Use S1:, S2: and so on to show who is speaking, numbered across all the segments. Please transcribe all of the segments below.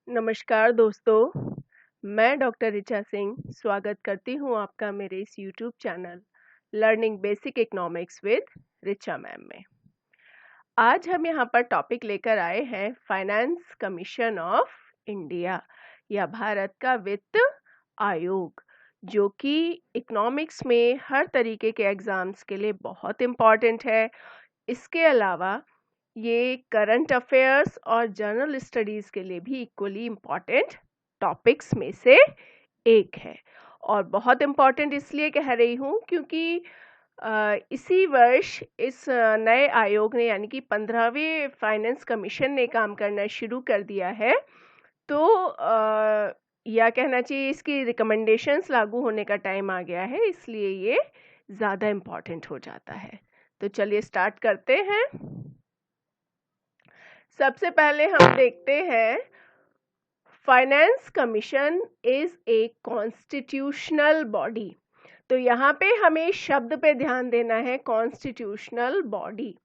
S1: नमस्कार दोस्तों, मैं डॉक्टर ऋचा सिंह स्वागत करती हूँ आपका मेरे इस YouTube channel learning basic economics with Richa ma'am में। आज हम यहाँ पर टॉपिक लेकर आए हैं फाइनेंस कमीशन ऑफ इंडिया या भारत का वित्त आयोग, जो कि इकोनॉमिक्स में हर तरीके के एग्जाम्स के लिए बहुत इम्पॉर्टेंट है। इसके अलावा ये करंट अफेयर्स और जनरल स्टडीज के लिए भी इक्वली इम्पॉर्टेंट टॉपिक्स में से एक है। और बहुत इम्पॉर्टेंट इसलिए कह रही हूँ क्योंकि इसी वर्ष इस नए आयोग ने यानी कि 15वें फाइनेंस कमीशन ने काम करना शुरू कर दिया है। तो या कहना चाहिए इसकी रिकमेंडेशंस लागू होने का टाइम आ गया है, इसलिए ये ज़्यादा इम्पॉर्टेंट हो जाता है। तो चलिए स्टार्ट करते हैं। सबसे पहले हम देखते हैं finance commission is a constitutional body. तो यहाँ पे हमें शब्द पे ध्यान देना है, कॉन्स्टिट्यूशनल बॉडी।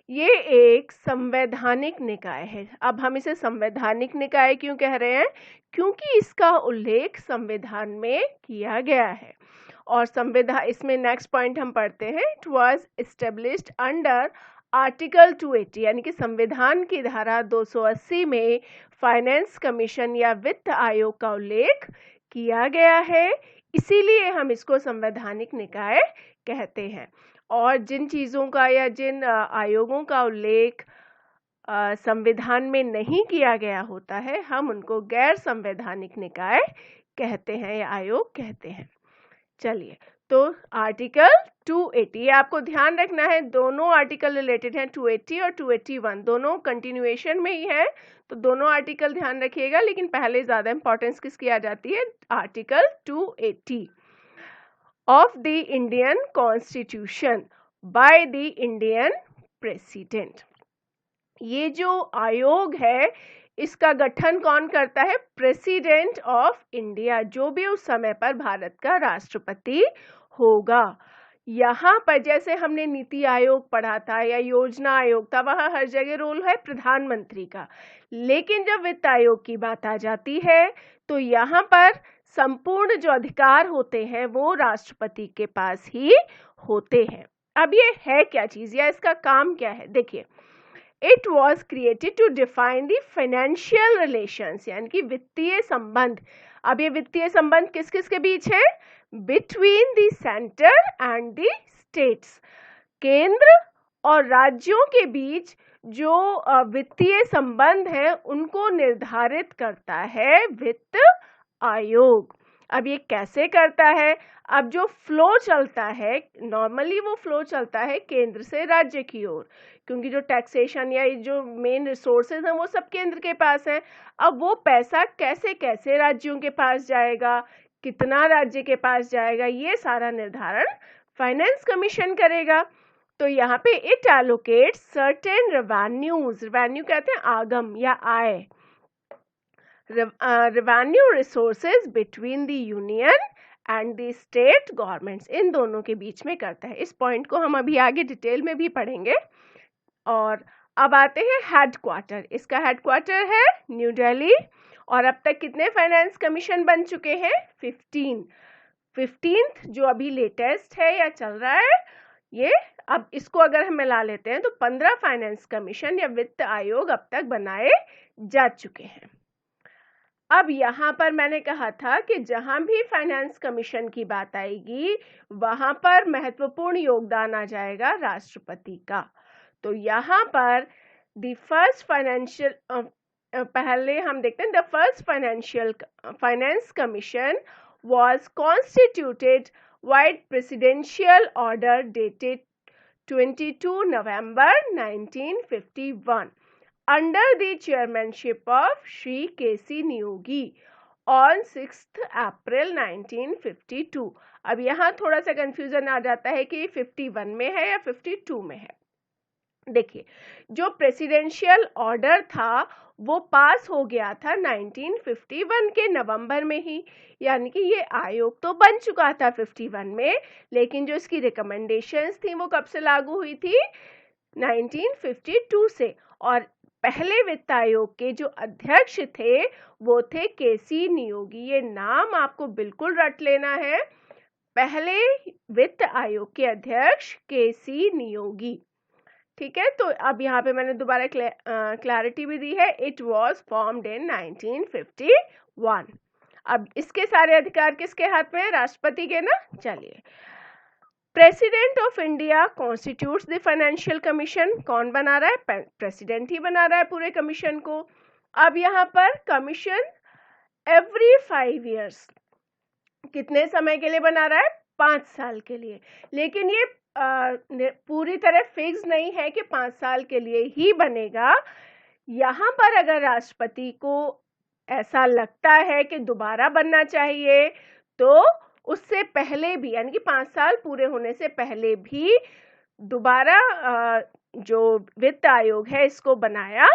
S1: ये एक संवैधानिक निकाय है। अब हम इसे संवैधानिक निकाय क्यों कह रहे हैं? क्योंकि इसका उल्लेख संविधान में किया गया है। और संविधान, इसमें नेक्स्ट पॉइंट हम पढ़ते हैं, it was established under article 280 यानी कि संविधान की धारा 280 में फाइनेंस कमीशन या वित्त आयोग का उल्लेख किया गया है, इसीलिए हम इसको संवैधानिक निकाय कहते हैं। और जिन चीज़ों का या जिन आयोगों का उल्लेख संविधान में नहीं किया गया होता है, हम उनको गैर संवैधानिक निकाय कहते हैं या आयोग कहते हैं। चलिए, तो आर्टिकल 280, आपको ध्यान रखना है दोनों आर्टिकल रिलेटेड हैं, 280 और 281 दोनों कंटिन्यूएशन में ही है, तो दोनों आर्टिकल ध्यान रखिएगा। लेकिन पहले ज़्यादा इंपॉर्टेंस किसकी आ जाती है? Article 280 of the Indian constitution by the Indian president. ये जो आयोग है इसका गठन कौन करता है? प्रेसिडेंट ऑफ इंडिया, जो भी उस समय पर भारत का राष्ट्रपति होगा। यहाँ पर जैसे हमने नीति आयोग पढ़ा था या योजना आयोग था, वहाँ हर जगह रोल है प्रधानमंत्री का। लेकिन जब वित्त आयोग की बात आ जाती है तो यहाँ पर संपूर्ण जो अधिकार होते हैं वो राष्ट्रपति के पास ही होते हैं। अब ये है क्या चीज़ या इसका काम क्या है? देखिए, It was created to define the financial relations यानी कि वित्तीय संबंध। अब ये वित्तीय संबंध किस किस के बीच है? Between the center and the states, केंद्र और राज्यों के बीच जो वित्तीय संबंध है उनको निर्धारित करता है वित्त आयोग। अब ये कैसे करता है? अब जो फ्लो चलता है, नॉर्मली वो फ्लो चलता है केंद्र से राज्य की ओर, क्योंकि जो टैक्सेशन या जो मेन रिसोर्सेज हैं वो सब केंद्र के पास है। अब वो पैसा कैसे कैसे राज्यों के पास जाएगा, कितना राज्य के पास जाएगा, ये सारा निर्धारण फाइनेंस कमीशन करेगा। तो यहाँ पे it allocates certain revenues, revenue कहते हैं आगम या आय, revenue resources between the union and the state governments, इन दोनों के बीच में करता है। इस पॉइंट को हम अभी आगे डिटेल में भी पढ़ेंगे। और अब आते हैं हेडक्वार्टर। इसका हेडक्वार्टर है न्यू दिल्ली। और अब तक कितने फाइनेंस कमीशन बन चुके हैं? 15th जो अभी लेटेस्ट है या चल रहा है ये। अब इसको अगर हम मिला लेते हैं तो 15 फाइनेंस कमीशन या वित्त आयोग अब तक बनाए जा चुके हैं। अब यहाँ पर मैंने कहा था कि जहाँ भी फाइनेंस कमीशन की बात आएगी वहाँ पर महत्वपूर्ण योगदान आ जाएगा राष्ट्रपति का। तो यहाँ पर पहले हम देखते हैं, the first finance commission was constituted by presidential order dated 22 November 1951 under the chairmanship of Shri K.C. Niyogi on 6th April 1952। अब यहाँ थोड़ा सा कंफ्यूजन आ जाता है कि 51 में है या 52 में है। देखिए, जो प्रेसिडेंशियल ऑर्डर था वो पास हो गया था 1951 के नवंबर में ही, यानी कि ये आयोग तो बन चुका था 51 में, लेकिन जो इसकी रिकमेंडेशंस थी वो कब से लागू हुई थी? 1952 से। और पहले वित्त आयोग के जो अध्यक्ष थे वो थे केसी नियोगी। ये नाम आपको बिल्कुल रट लेना है, पहले वित्त आयोग के अध्यक्ष केसी नियोगी। ठीक है, तो अब यहाँ पे मैंने दोबारा क्लैरिटी भी दी है। It was formed in 1951। अब इसके सारे अधिकार किसके हाथ में है? राष्ट्रपति के ना। चलिए, president of India constitutes the financial commission. कौन बना रहा है? प्रेसिडेंट ही बना रहा है पूरे कमीशन को। अब यहाँ पर कमीशन एवरी 5 years, कितने समय के लिए बना रहा है? 5 साल के लिए। लेकिन ये पूरी तरह फिक्स नहीं है कि 5 साल के लिए ही बनेगा। यहाँ पर अगर राष्ट्रपति को ऐसा लगता है कि दोबारा बनना चाहिए तो उससे पहले भी, यानी कि 5 साल पूरे होने से पहले भी दोबारा जो वित्त आयोग है इसको बनाया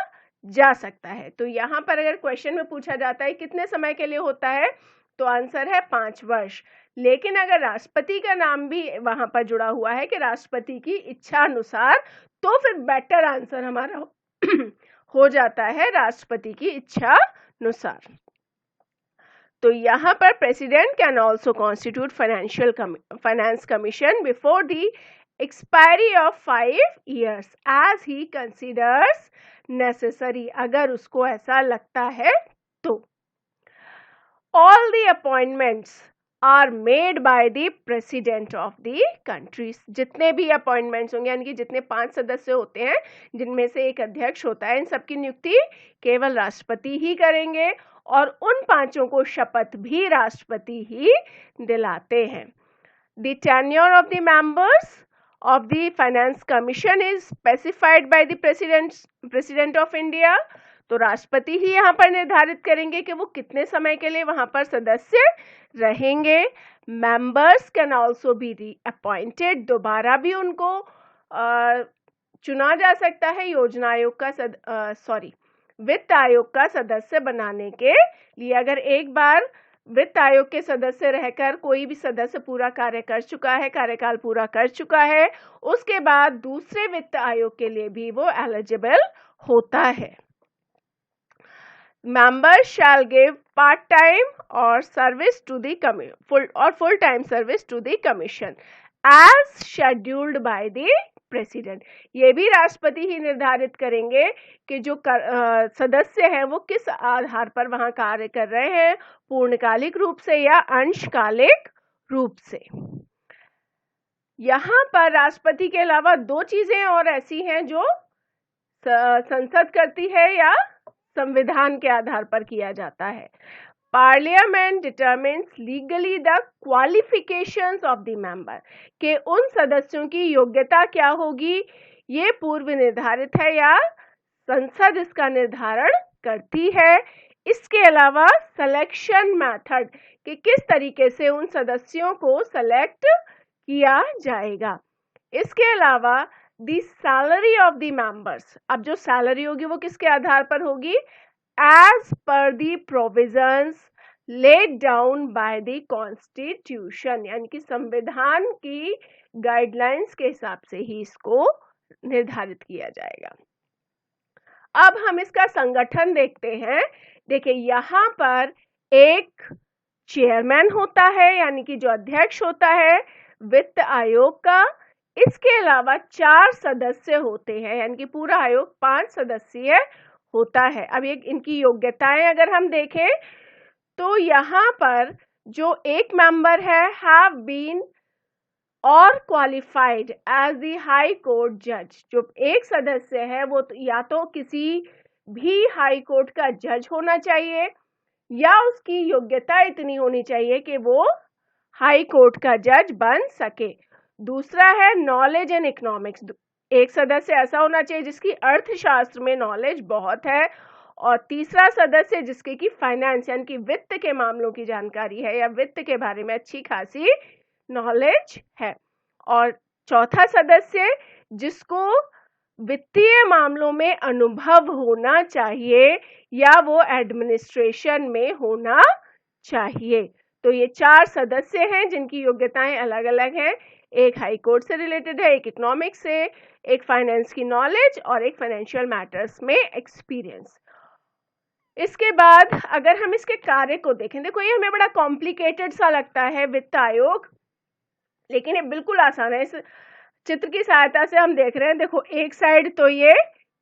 S1: जा सकता है। तो यहाँ पर अगर क्वेश्चन में पूछा जाता है कितने समय के लिए होता है, तो आंसर है 5 वर्ष। लेकिन अगर राष्ट्रपति का नाम भी वहां पर जुड़ा हुआ है कि राष्ट्रपति की इच्छा अनुसार, तो फिर बेटर आंसर हमारा हो जाता है राष्ट्रपति की इच्छा अनुसार। तो यहाँ पर president can also constitute finance commission before the expiry of 5 years as he considers necessary, अगर उसको ऐसा लगता है तो। All the appointments are made by the president of the country. जितने भी अपॉइंटमेंट्स होंगे, यानी कि जितने 5 सदस्य होते हैं जिनमें से एक अध्यक्ष होता है, इन सबकी नियुक्ति केवल राष्ट्रपति ही करेंगे और उन 5 को शपथ भी राष्ट्रपति ही दिलाते हैं। The tenure of the members of the finance commission is specified by the president of India। तो राष्ट्रपति ही यहाँ पर निर्धारित करेंगे कि वो कितने समय के लिए वहां पर सदस्य रहेंगे। Members can also be reappointed, दोबारा भी उनको चुना जा सकता है योजना आयोग का वित्त आयोग का सदस्य बनाने के लिए। अगर एक बार वित्त आयोग के सदस्य रहकर कोई भी सदस्य पूरा कार्य कर चुका है, कार्यकाल पूरा कर चुका है, उसके बाद दूसरे वित्त आयोग के लिए भी वो एलिजिबल होता है। Members shall give part time और service to the full time service to the commission as scheduled by the president. ये भी राष्ट्रपति ही निर्धारित करेंगे कि जो सदस्य हैं वो किस आधार पर वहां कार्य कर रहे हैं, पूर्णकालिक रूप से या अंशकालिक रूप से। यहाँ पर राष्ट्रपति के अलावा 2 चीजें और ऐसी हैं जो संसद करती है या संविधान के आधार पर किया जाता है। Parliament determines legally the qualifications of the member, के उन सदस्यों की योग्यता क्या होगी ये पूर्व निर्धारित है या संसद इसका निर्धारण करती है। इसके अलावा सिलेक्शन मेथड, कि किस तरीके से उन सदस्यों को सेलेक्ट किया जाएगा। इसके अलावा the salary of the members, अब जो सैलरी होगी वो किसके आधार पर होगी? As per the provisions laid down by the constitution, यानी कि संविधान की गाइडलाइंस के हिसाब से ही इसको निर्धारित किया जाएगा। अब हम इसका संगठन देखते हैं। देखिए, यहाँ पर एक चेयरमैन होता है, यानी कि जो अध्यक्ष होता है वित्त आयोग का। इसके अलावा 4 सदस्य होते हैं, यानी कि पूरा आयोग 5 सदस्यीय होता है। अब ये इनकी योग्यताएं अगर हम देखें तो यहाँ पर जो एक मेंबर है हैव बीन और qualified as the high court जज, जो एक सदस्य है वो या तो किसी भी हाई कोर्ट का जज होना चाहिए या उसकी योग्यता इतनी होनी चाहिए कि वो हाई कोर्ट का जज बन सके। दूसरा है नॉलेज इन इकोनॉमिक्स, एक सदस्य ऐसा होना चाहिए जिसकी अर्थशास्त्र में नॉलेज बहुत है। और तीसरा सदस्य जिसके की फाइनेंस यानी कि वित्त के मामलों की जानकारी है या वित्त के बारे में अच्छी खासी नॉलेज है। और चौथा सदस्य जिसको वित्तीय मामलों में अनुभव होना चाहिए या वो एडमिनिस्ट्रेशन में होना चाहिए। तो ये 4 सदस्य हैं जिनकी योग्यताएं अलग अलग हैं। एक हाई कोर्ट से रिलेटेड है, एक इकोनॉमिक्स से, एक फाइनेंस की नॉलेज और एक फाइनेंशियल मैटर्स में एक्सपीरियंस। इसके बाद अगर हम इसके कार्य को देखें, देखो ये हमें बड़ा कॉम्प्लिकेटेड सा लगता है वित्त आयोग, लेकिन ये बिल्कुल आसान है। इस चित्र की सहायता से हम देख रहे हैं, देखो एक साइड तो ये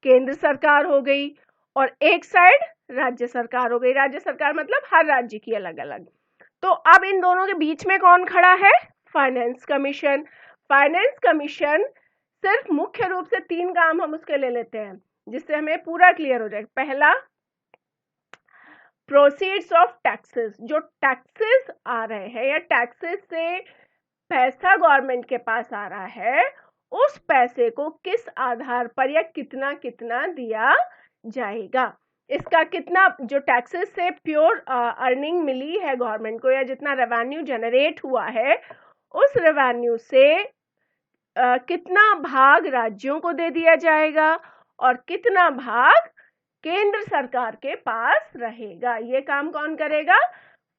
S1: केंद्र सरकार हो गई और एक साइड राज्य सरकार हो गई। राज्य सरकार मतलब हर राज्य की अलग अलग। तो अब इन दोनों के बीच में कौन खड़ा है? Finance commission. फाइनेंस कमीशन सिर्फ मुख्य रूप से 3 काम हम उसके ले लेते हैं जिससे हमें पूरा क्लियर हो जाए। पहला, प्रोसीड्स ऑफ टैक्सेस, जो टैक्सेस आ रहे हैं या टैक्सेस से पैसा गवर्नमेंट के पास आ रहा है, उस पैसे को किस आधार पर या कितना कितना दिया जाएगा। इसका कितना, जो टैक्सेस से प्योर अर्निंग मिली है गवर्नमेंट को या जितना रेवेन्यू जनरेट हुआ है, उस रेवेन्यू से कितना भाग राज्यों को दे दिया जाएगा और कितना भाग केंद्र सरकार के पास रहेगा। ये काम कौन करेगा?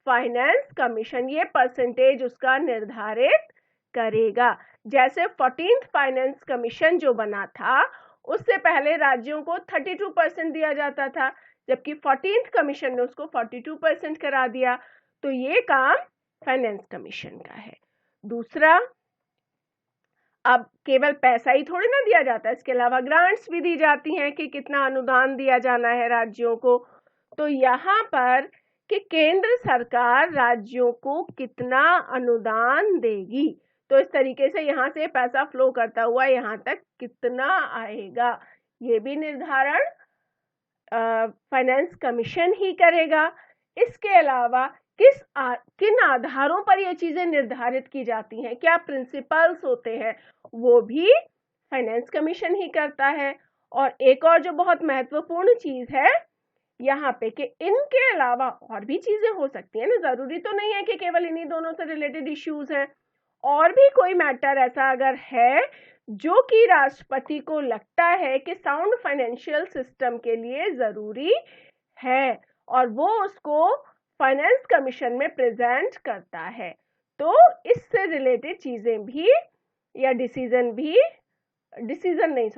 S1: Finance commission. ये परसेंटेज उसका निर्धारित करेगा। जैसे 14th फाइनेंस कमीशन जो बना था, उससे पहले राज्यों को 32% दिया जाता था, जबकि 14th कमीशन ने उसको 42% करा दिया। तो ये काम फाइनेंस कमीशन का है। दूसरा, अब केवल पैसा ही थोड़ी ना दिया जाता है, इसके अलावा ग्रांट्स भी दी जाती हैं कि कितना अनुदान दिया जाना है राज्यों को। तो यहाँ पर कि केंद्र सरकार राज्यों को कितना अनुदान देगी, तो इस तरीके से यहाँ से पैसा फ्लो करता हुआ यहाँ तक कितना आएगा, ये भी निर्धारण फाइनेंस कमीशन ही करेगा। इसके अलावा किन आधारों पर ये चीजें निर्धारित की जाती हैं, क्या प्रिंसिपल्स होते हैं, वो भी फाइनेंस कमीशन ही करता है। और एक और जो बहुत महत्वपूर्ण चीज है यहाँ पे कि इनके अलावा और भी चीजें हो सकती हैं ना, जरूरी तो नहीं है कि केवल इन्हीं दोनों से रिलेटेड इश्यूज हैं। और भी कोई मैटर ऐसा अगर है जो कि राष्ट्रपति को लगता है कि साउंड फाइनेंशियल सिस्टम के लिए जरूरी है और वो उसको फाइनेंस कमीशन में प्रेजेंट करता है, तो इससे रिलेटेड चीजें भी या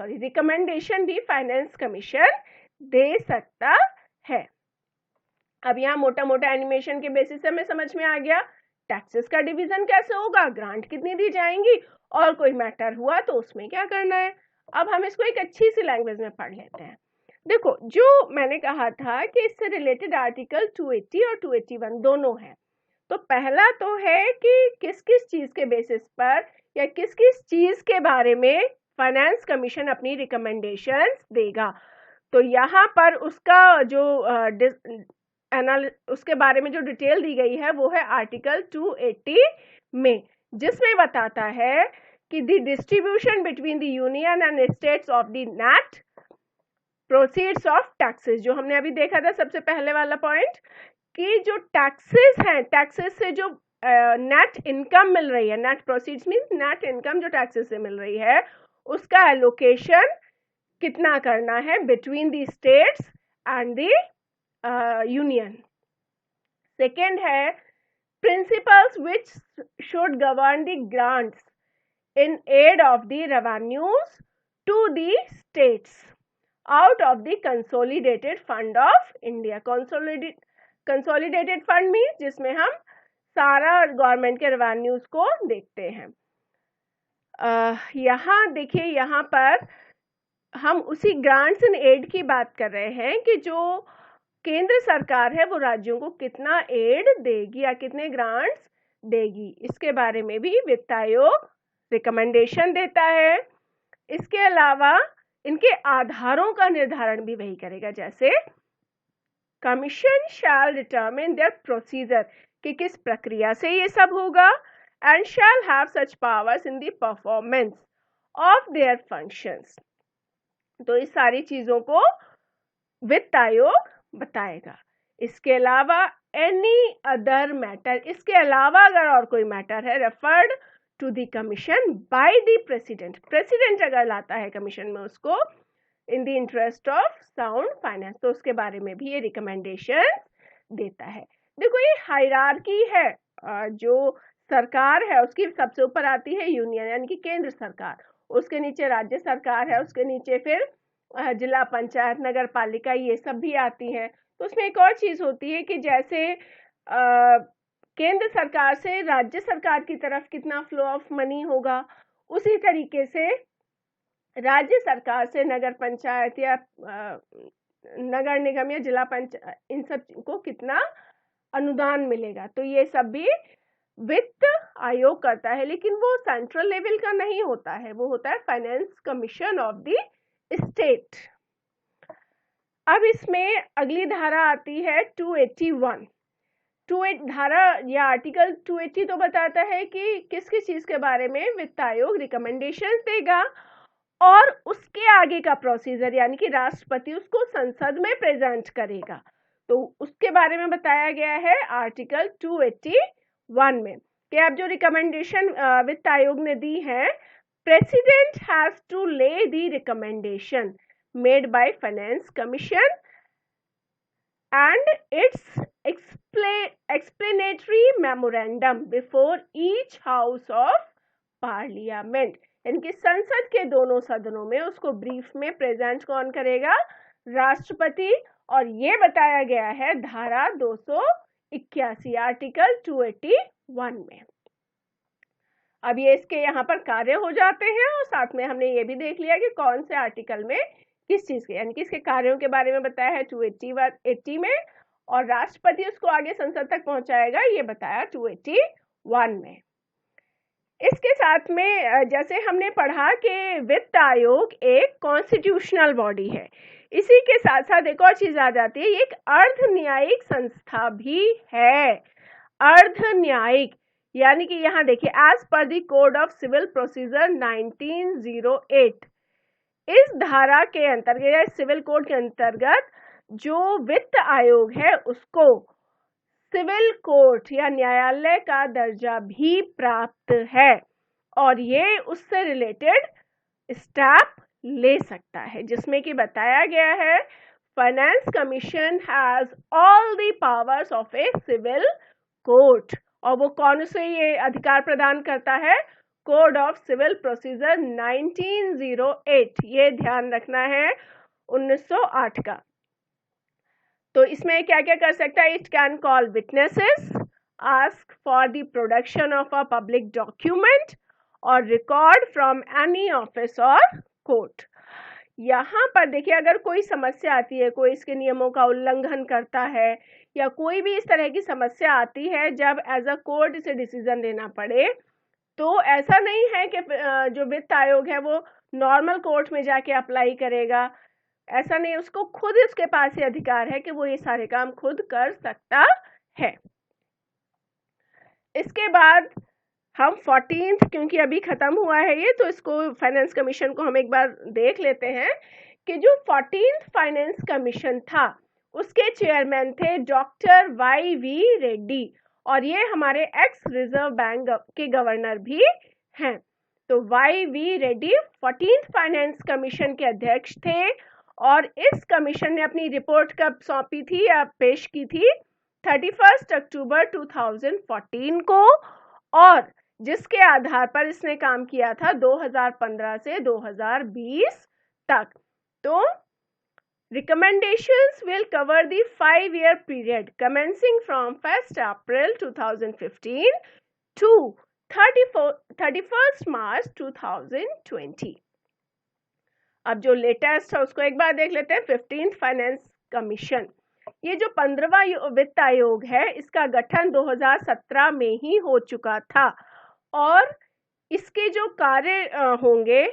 S1: रिकमेंडेशन भी फाइनेंस कमीशन दे सकता है। अब यहाँ मोटा मोटा एनिमेशन के बेसिस से हमें समझ में आ गया टैक्सेस का डिवीजन कैसे होगा, ग्रांट कितनी दी जाएंगी और कोई मैटर हुआ तो उसमें क्या करना है। अब हम इसको एक अच्छी सी लैंग्वेज में पढ़ लेते हैं। देखो, जो मैंने कहा था कि इससे रिलेटेड आर्टिकल 280 और 281 दोनों हैं। तो पहला तो है कि किस किस चीज के बेसिस पर या किस किस चीज के बारे में फाइनेंस कमीशन अपनी रिकमेंडेशंस देगा। तो यहाँ पर उसका जो उसके बारे में जो डिटेल दी गई है वो है आर्टिकल 280 में, जिसमें बताता है कि the distribution between the union and states of the net proceeds of taxes, जो हमने अभी देखा था सबसे पहले वाला पॉइंट, कि जो टैक्सेस हैं, टैक्सेस से जो नेट इनकम मिल रही है, net proceeds means net income जो टैक्सेस से मिल रही है, उसका एलोकेशन कितना करना है between the states and the union. Second है principles which should govern the grants in aid of the revenues to the states out of the consolidated fund of India. Consolidated fund means जिसमें हम सारा government के revenues को देखते हैं। यहाँ देखिए, यहाँ पर हम उसी ग्रांट्स एंड एड की बात कर रहे हैं कि जो केंद्र सरकार है वो राज्यों को कितना एड देगी या कितने ग्रांट्स देगी, इसके बारे में भी वित्त आयोग रिकमेंडेशन देता है। इसके अलावा इनके आधारों का निर्धारण भी वही करेगा, जैसे commission shall determine their procedure, कि किस प्रक्रिया से ये सब होगा, and shall have such powers in the performance of their functions. तो इस सारी चीजों को वित्त आयोग बताएगा। इसके अलावा एनी अदर मैटर, इसके अलावा अगर और कोई मैटर है, referred to the commission by the president, president अगर लाता है कमीशन में उसको in the interest of sound finance, तो उसके बारे में भी ये रिकमेंडेशन देता है। देखो, ये हायरार्की है, जो सरकार है उसकी सबसे ऊपर आती है यूनियन यानी कि केंद्र सरकार, उसके नीचे राज्य सरकार है, उसके नीचे फिर जिला पंचायत, नगर पालिका, ये सब भी आती हैं। तो उसमें एक और चीज होती है कि जैसे केंद्र सरकार से राज्य सरकार की तरफ कितना फ्लो ऑफ मनी होगा, उसी तरीके से राज्य सरकार से नगर पंचायत या नगर निगम या जिला पंचायत, इन सब को कितना अनुदान मिलेगा। तो ये सब भी वित्त आयोग करता है, लेकिन वो सेंट्रल लेवल का नहीं होता है, वो होता है finance commission of the state. अब इसमें अगली धारा आती है 281। धारा या आर्टिकल 280 तो बताता है कि किस किस चीज के बारे में वित्त आयोग रिकमेंडेशन देगा, और उसके आगे का प्रोसीजर यानी कि राष्ट्रपति उसको संसद में प्रेजेंट करेगा। तो उसके बारे में बताया गया है आर्टिकल 281 में कि अब जो रिकमेंडेशन वित्त आयोग ने दी है, president has to lay the recommendation made by finance commission and its explanatory memorandum before each house of parliament, यानी कि संसद के दोनों सदनों में उसको ब्रीफ में प्रेजेंट कौन करेगा? राष्ट्रपति। और ये बताया गया है धारा 281 आर्टिकल 281 में। अब ये इसके यहाँ पर कार्य हो जाते हैं, और साथ में हमने ये भी देख लिया कि कौन से आर्टिकल में किस चीज के, यानी कि इसके कार्यों के बारे में बताया है 280 में, और राष्ट्रपति उसको आगे संसद तक पहुंचाएगा, ये बताया 281 में। इसके साथ में जैसे हमने पढ़ा कि वित्त आयोग एक कॉन्स्टिट्यूशनल बॉडी है, इसी के साथ साथ एक और चीज आ जाती है, ये एक अर्ध न्यायिक संस्था भी है। अर्ध न्यायिक यानी कि यहाँ देखिए, as per the code of civil procedure 1908, इस धारा के अंतर्गत या सिविल कोड के अंतर्गत जो वित्त आयोग है उसको सिविल कोर्ट या न्यायालय का दर्जा भी प्राप्त है, और ये उससे रिलेटेड स्टेप ले सकता है, जिसमें कि बताया गया है finance commission has all the powers of a civil court. और वो कौन से ये अधिकार प्रदान करता है? कोड ऑफ सिविल प्रोसीजर 1908, ये ध्यान रखना है, 1908 का। तो इसमें क्या क्या कर सकता है? It can call witnesses, ask for the production of a public document और रिकॉर्ड फ्रॉम एनी ऑफिस और कोर्ट। यहाँ पर देखिए, अगर कोई समस्या आती है, कोई इसके नियमों का उल्लंघन करता है, या कोई भी इस तरह की समस्या आती है जब एज अ कोर्ट इसे डिसीजन लेना पड़े, तो ऐसा नहीं है कि जो वित्त आयोग है वो नॉर्मल कोर्ट में जाके अप्लाई करेगा, ऐसा नहीं, उसको खुद इसके पास ये अधिकार है कि वो ये सारे काम खुद कर सकता है। इसके बाद हम 14th, क्योंकि अभी खत्म हुआ है ये, तो इसको फाइनेंस कमीशन को हम एक बार देख लेते हैं कि जो 14th फाइनेंस कमीशन था उसके चेयरमैन थे डॉक्टर वाई.वी. रेड्डी, और ये हमारे एक्स रिजर्व बैंक के गवर्नर भी हैं। तो वाई.वी. रेड्डी 14th फाइनेंस कमीशन के अध्यक्ष थे, और इस कमीशन ने अपनी रिपोर्ट कब सौंपी थी या पेश की थी? 31 अक्टूबर 2014 को, और जिसके आधार पर इसने काम किया था 2015 से 2020 तक। तो recommendations will cover the 5-year period commencing from 1st April 2015 to 31st March 2020। अब जो लेटेस्ट है उसको एक बार देख लेते हैं। 15th फाइनेंस कमीशन, ये जो 15वां वित्त आयोग है, इसका गठन 2017 में ही हो चुका था, और इसके जो कार्य होंगे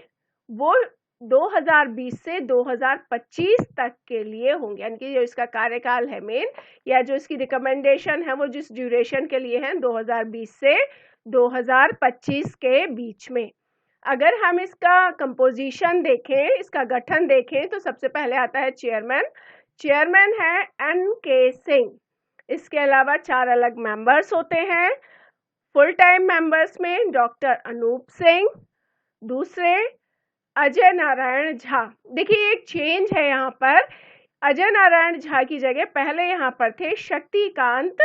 S1: वो 2020 से 2025 तक के लिए होंगे, यानी कि जो इसका कार्यकाल है मेन, या जो इसकी रिकमेंडेशन है वो जिस ड्यूरेशन के लिए है 2020 से 2025 के बीच में। अगर हम इसका कंपोजिशन देखें, इसका गठन देखें, तो सबसे पहले आता है चेयरमैन है N.K. सिंह। इसके अलावा 4 अलग मेंबर्स होते हैं। फुल टाइम मेंबर्स में डॉक्टर अनूप सिंह, दूसरे अजय नारायण झा। देखिए एक चेंज है यहाँ पर, अजय नारायण झा की जगह पहले यहाँ पर थे शक्तिकांत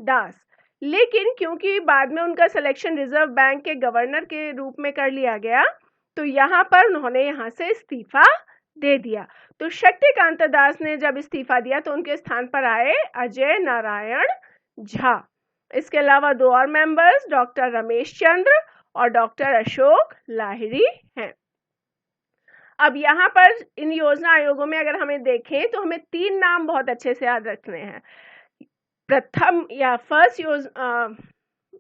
S1: दास, लेकिन क्योंकि बाद में उनका सिलेक्शन रिजर्व बैंक के गवर्नर के रूप में कर लिया गया, तो यहाँ पर उन्होंने यहाँ से इस्तीफा दे दिया। तो शक्तिकांत दास ने जब इस्तीफा दिया तो उनके स्थान पर आए अजय नारायण झा। इसके अलावा 2 और मेंबर्स डॉक्टर रमेश चंद्र और डॉक्टर अशोक लाहिड़ी हैं। अब यहाँ पर इन योजना आयोगों में अगर हमें देखें तो हमें 3 नाम बहुत अच्छे से याद रखने हैं। प्रथम या फर्स्ट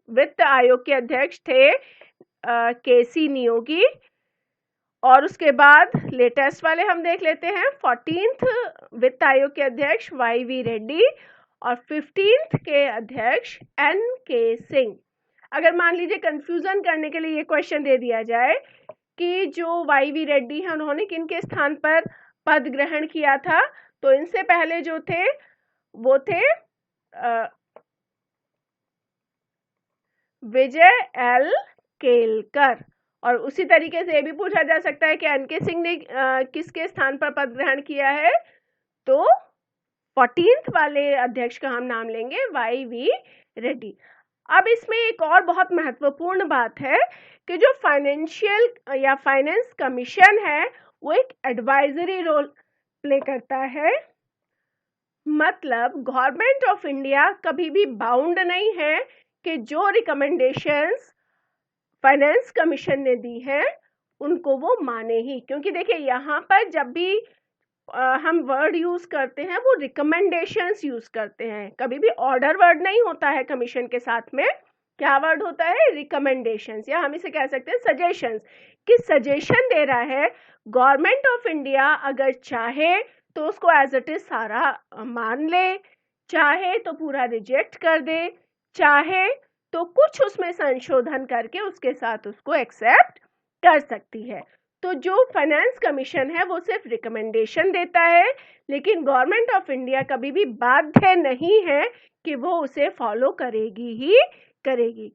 S1: वित्त आयोग के अध्यक्ष थे केसी नियोगी, और उसके बाद लेटेस्ट वाले हम देख लेते हैं 14th वित्त आयोग के अध्यक्ष YV रेड्डी और 15th के अध्यक्ष NK सिंह। अगर मान लीजिए कंफ्यूजन करने के लिए ये क्वेश्चन दे दिया जाए कि जो YV रेड्डी है उन्होंने किनके स्थान पर पद ग्रहण किया था, तो इनसे पहले जो थे वो थे विजय L केलकर। और उसी तरीके से ये भी पूछा जा सकता है कि NK सिंह ने किसके स्थान पर पद ग्रहण किया है, तो 14th वाले अध्यक्ष का हम नाम लेंगे YV रेड्डी। अब इसमें एक और बहुत महत्वपूर्ण बात है कि जो फाइनेंशियल या फाइनेंस कमीशन है वो एक एडवाइजरी रोल प्ले करता है। मतलब गवर्नमेंट ऑफ इंडिया कभी भी बाउंड नहीं है कि जो रिकमेंडेशंस फाइनेंस कमीशन ने दी है उनको वो माने ही, क्योंकि देखिए यहाँ पर जब भी हम वर्ड यूज करते हैं वो रिकमेंडेशंस यूज करते हैं, कभी भी ऑर्डर वर्ड नहीं होता है। कमीशन के साथ में क्या वर्ड होता है, रिकमेंडेशंस, या हम इसे कह सकते हैं सजेशंस, कि सजेशन दे रहा है। गवर्नमेंट ऑफ इंडिया अगर चाहे तो उसको एज इट इज सारा मान ले, चाहे तो पूरा रिजेक्ट कर दे, चाहे तो कुछ उसमें संशोधन करके उसके साथ उसको एक्सेप्ट कर सकती है। तो जो फाइनेंस कमीशन है वो सिर्फ रिकमेंडेशन देता है, लेकिन गवर्नमेंट ऑफ इंडिया कभी भी बाध्य नहीं है कि वो उसे फॉलो करेगी ही करेगी।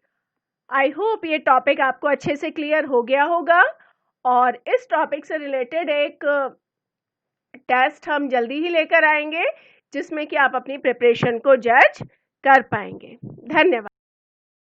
S1: आई होप ये टॉपिक आपको अच्छे से क्लियर हो गया होगा, और इस टॉपिक से रिलेटेड एक टेस्ट हम जल्दी ही लेकर आएंगे जिसमें कि आप अपनी प्रिपरेशन को जज कर पाएंगे। धन्यवाद।